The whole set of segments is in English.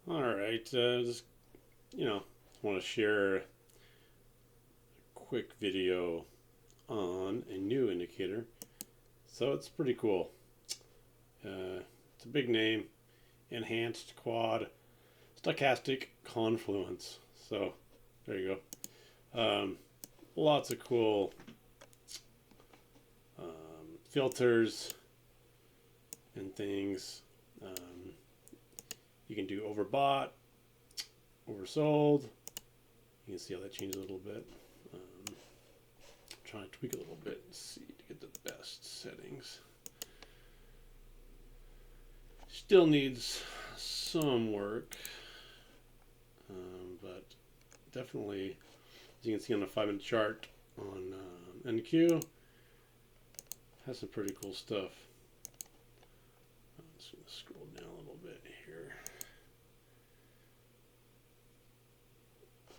All right, just want to share a quick video on a new indicator. So it's pretty cool. It's a big name, enhanced quad stochastic confluence. So there you go. Lots of cool filters and things. You can do overbought, oversold. You can see how that changes a little bit. Trying to tweak a little bit and see to get the best settings. Still needs some work, but definitely, as you can see on the 5-minute chart on NQ, has some pretty cool stuff. I'm just going to scroll down a little bit here.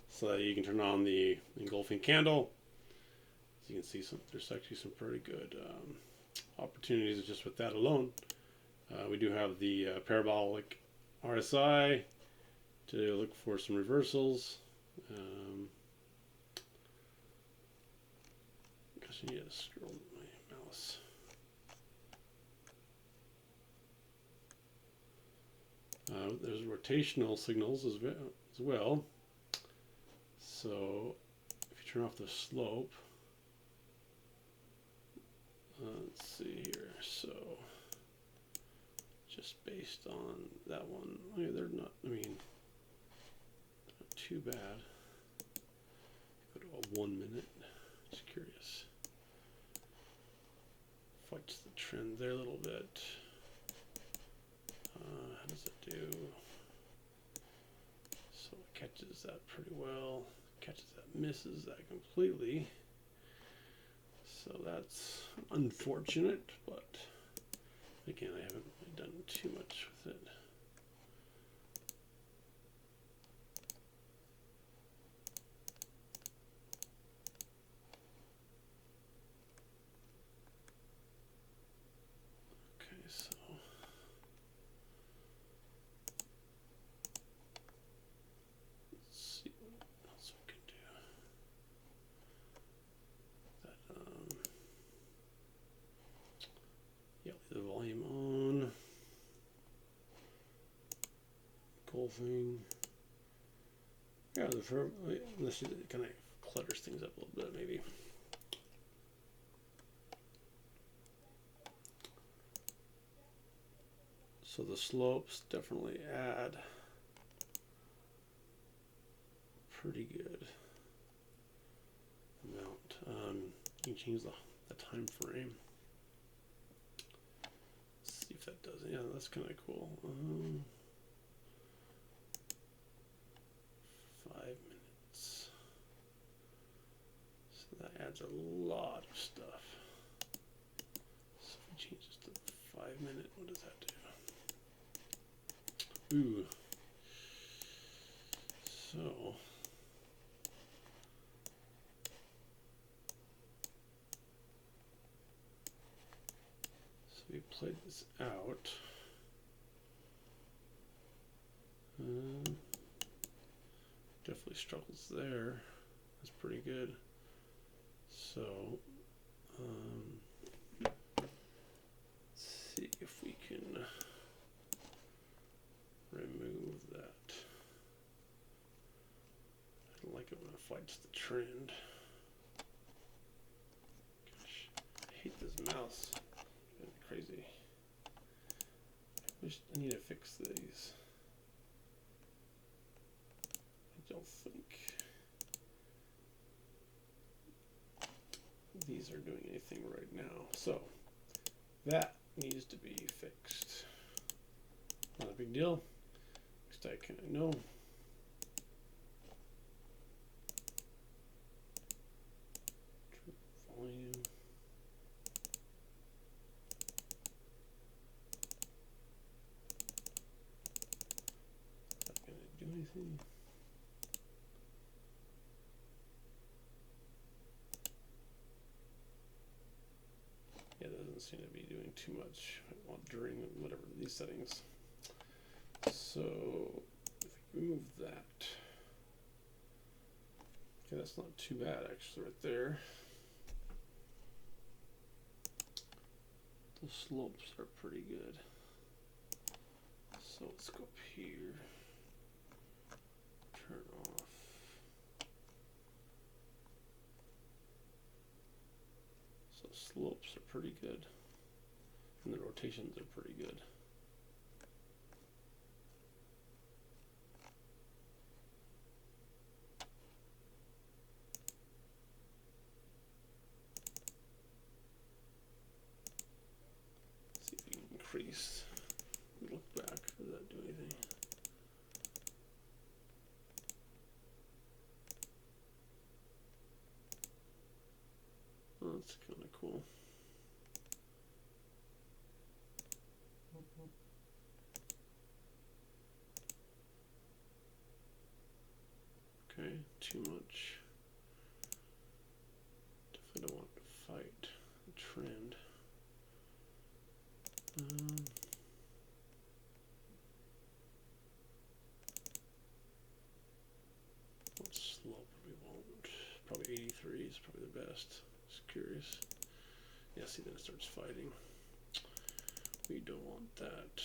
So that you can turn on the engulfing candle. As you can see, there's actually some pretty good opportunities just with that alone. We do have the parabolic RSI to look for some reversals. Gosh, I need to scroll my mouse. There's rotational signals as well. So if you turn off the slope, let's see here. So just based on that one, they're not. Not too bad. Go to a 1 minute. Just curious. Fights the trend there a little bit. How does it do? So it catches that pretty well. Catches that, misses that completely. So that's unfortunate, but again, I haven't really done too much with it. Okay, so let's see what else we can do. Yeah, the volume on. Cool thing. Yeah, unless it kind of clutters things up a little bit, maybe. So the slopes definitely add pretty good amount. You can change the time frame. Let's see if that does it. Yeah, that's kind of cool. 5 minutes. So that adds a lot of stuff. So if we change this to 5 minute, what does that do? Ooh. So we played this out. Definitely struggles there. That's pretty good. So let's see if we can remove that. I don't like it when it fights the trend. Gosh, I hate this mouse. It's crazy. I need to fix these. I don't think these are doing anything right now. So that needs to be fixed. Not a big deal. Next I kind of know. Volume. Is that going to do anything? Yeah, that doesn't seem to be doing too much during whatever these settings. So remove that. Okay, that's not too bad actually right there. The slopes are pretty good. So let's go up here, turn off. So slopes are pretty good, and the rotations are pretty good. Let's see if we can increase. Look back. Does that do anything? Oh, that's kind of cool. Okay, too much. Definitely don't want to fight the trend. What slope do we want? Probably 83 is probably the best. Just curious. Yeah, see, then it starts fighting. We don't want that.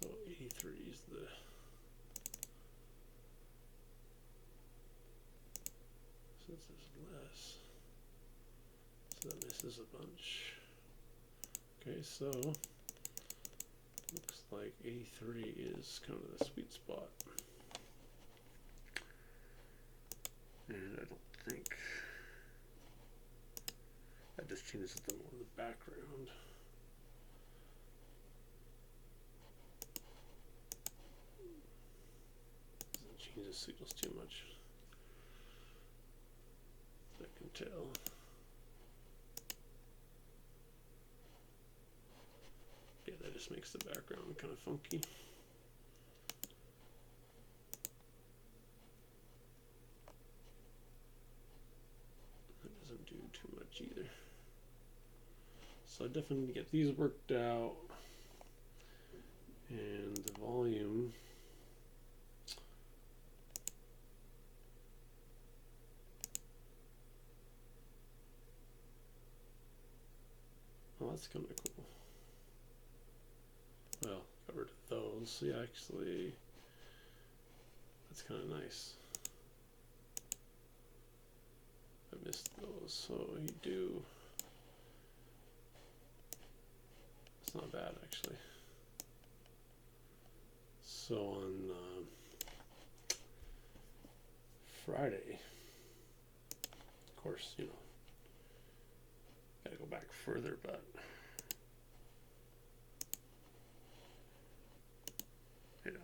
So 83 is the since it's less, so that misses a bunch. Okay, so looks like 83 is kind of the sweet spot. And I don't think that just changes the more the background. Doesn't change the signals too much. I can tell. Yeah, that just makes the background kind of funky. That doesn't do too much either. So I definitely need to get these worked out. And the volume. Oh, that's kind of cool. Well, got rid of those. Yeah, actually, that's kind of nice. I missed those, so you do. It's not bad, actually. So on Friday, of course, you know, gotta go back further, but you know,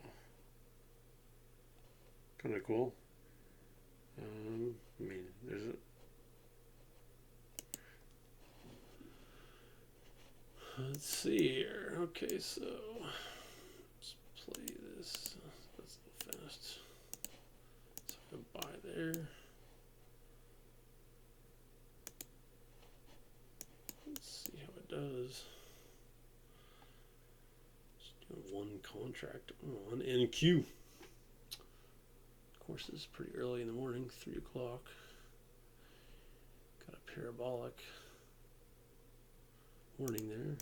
kind of cool. I mean, there's a let's see here. Okay, so let's play this. That's a little fast. So I can buy there. Let's see how it does. Just doing one contract on NQ. Of course, this is pretty early in the morning, 3 o'clock. Got a parabolic warning there.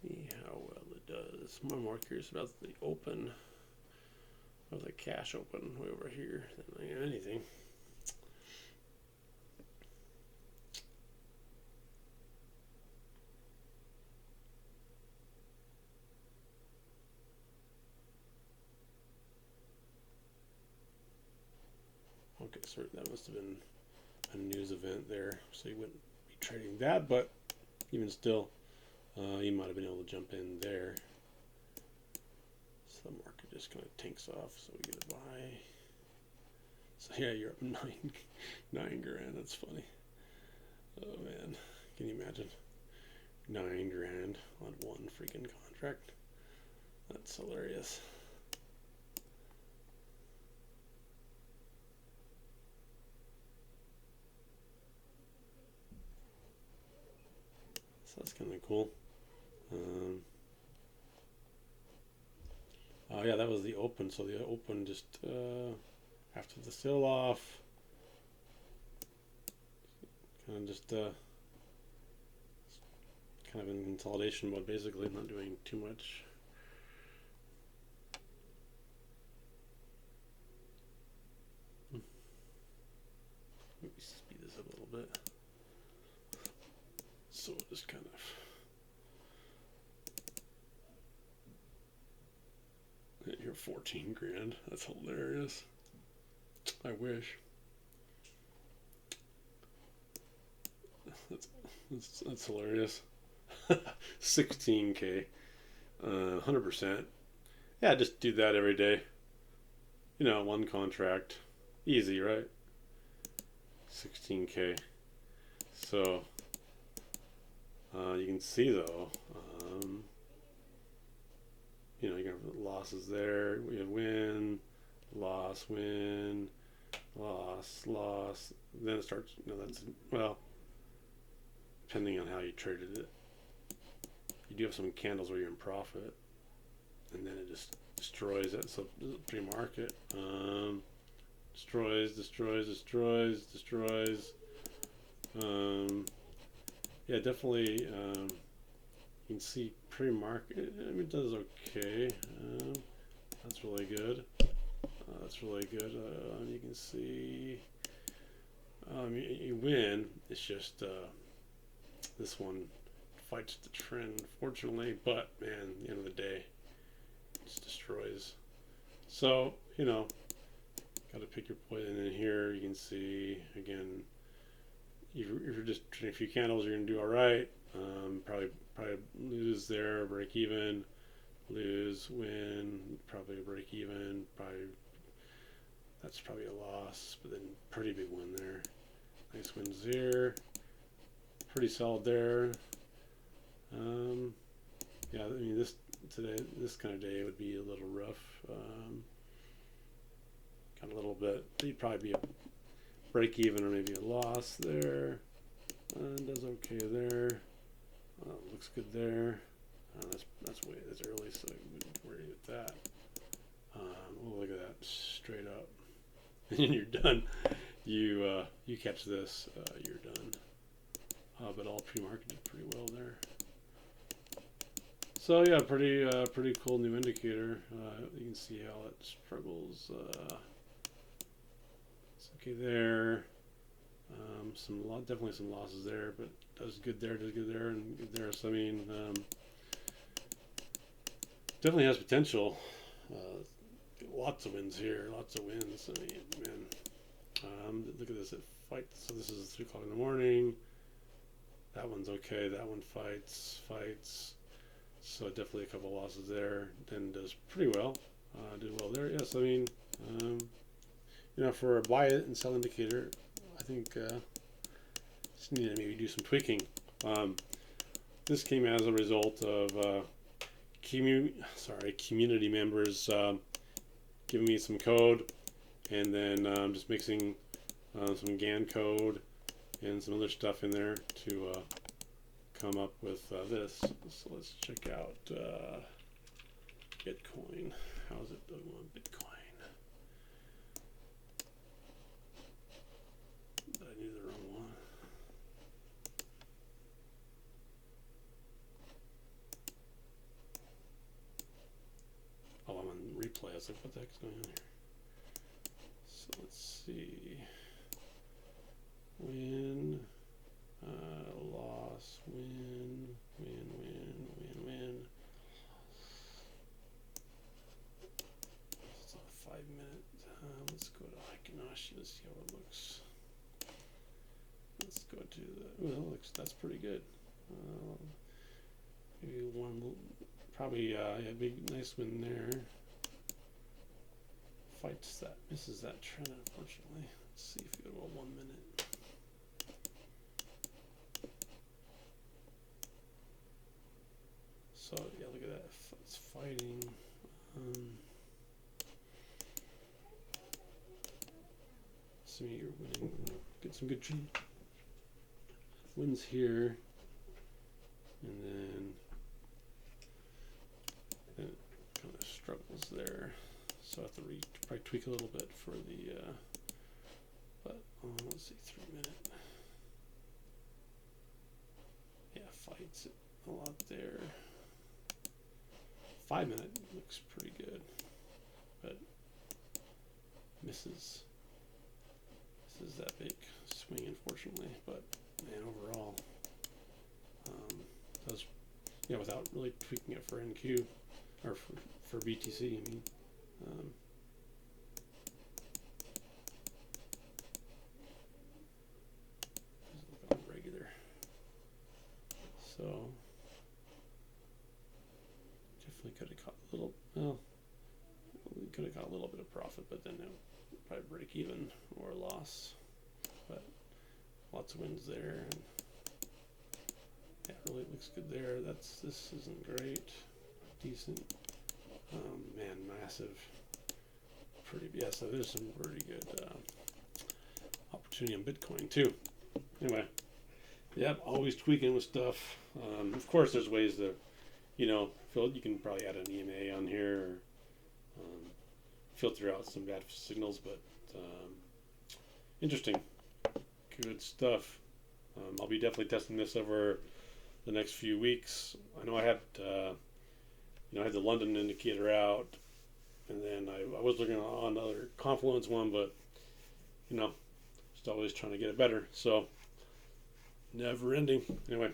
See how well it does. I'm more curious about the open, or the cash open way over here than anything. Okay, so that must have been a news event there, so you wouldn't be trading that, but even still, you might have been able to jump in there. So the market just kind of tanks off, so we get a buy. So yeah, you're up nine grand. That's funny. Oh man. Can you imagine? 9 grand on one freaking contract. That's hilarious. So that's kind of cool. Oh yeah, that was the open. So the open just after the sell off, kind of just kind of in consolidation mode, basically, not doing too much. Let me speed this up a little bit. So just kind of hit here 14 grand. That's hilarious. I wish. That's hilarious. 16K, 100%. Yeah, just do that every day. You know, one contract, easy, right? 16K. So you can see though, you know, you have losses there. We have win, loss, win, loss, loss. Then it starts. You know, that's well, depending on how you traded it. You do have some candles where you're in profit, and then it just destroys it. So pre-market destroys. Yeah, definitely. You can see pre-market. I mean, it does okay. That's really good. That's really good. You can see. You win. It's just this one fights the trend, fortunately. But man, at the end of the day, it just destroys. So you know, got to pick your poison in here. You can see again. If you're just trading a few candles, you're gonna do all right. Probably lose there, break even, lose, win, probably a break even. That's probably a loss, but then pretty big win there. Nice wins here. Pretty solid there. Yeah, I mean this kind of day would be a little rough. Got a little bit. You'd probably be a break even or maybe a loss there. Does okay there. Looks good there. That's early, so I wouldn't worry with that. Oh, look at that, straight up, and you're done. You catch this, you're done. But all pre-market did pretty well there. So yeah, pretty cool new indicator. You can see how it struggles. It's okay there. Definitely some losses there, but does good there, and good there. So I mean, definitely has potential. Lots of wins here, lots of wins. I mean, man, look at this. It fights. So this is 3 o'clock in the morning. That one's okay. That one fights. So definitely a couple losses there. Then does pretty well. Did well there. Yes, I mean, you know, for a buy it and sell indicator, I think just need to maybe do some tweaking. This came as a result of community members giving me some code, and then just mixing some GAN code and some other stuff in there to come up with this. So let's check out Bitcoin. How's it doing on Bitcoin? I knew the wrong one. Oh, I'm on replay. I was like, what the heck's going on here? So let's see. Win, loss, win. It's a 5 minute. Let's go to Hikinoshi. Let's see how it looks. Let's go to the. Well, that's pretty good. Maybe one, probably a big nice win there. Fights that, misses that trend, unfortunately. Let's see if we go to a 1 minute. fighting. So you're winning. Get some good wins here, and then it kind of struggles there. So I have to probably tweak a little bit for the. But let's see, 3 minute. Yeah, fights it a lot there. 5 minute looks pretty good, but misses that big swing, unfortunately. But man, overall, does without really tweaking it for NQ or for BTC. I mean, look on regular. So definitely could have caught a little. Well, we could have got a little bit of profit, but then it would probably break even or loss. But lots of wins there. And yeah, it really looks good there. This isn't great. Decent. Man, massive. So there's some pretty good opportunity on Bitcoin too. Anyway, yep, always tweaking with stuff. Of course, there's ways to, you can probably add an EMA on here, or filter out some bad signals, but interesting, good stuff. I'll be definitely testing this over the next few weeks. I know I had, I had the London indicator out, and then I was looking on the other Confluence one, but just always trying to get it better. So never ending. Anyway,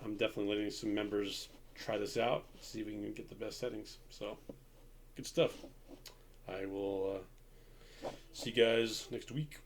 I'm definitely letting some members try this out, see if we can get the best settings. So good stuff. I will see you guys next week.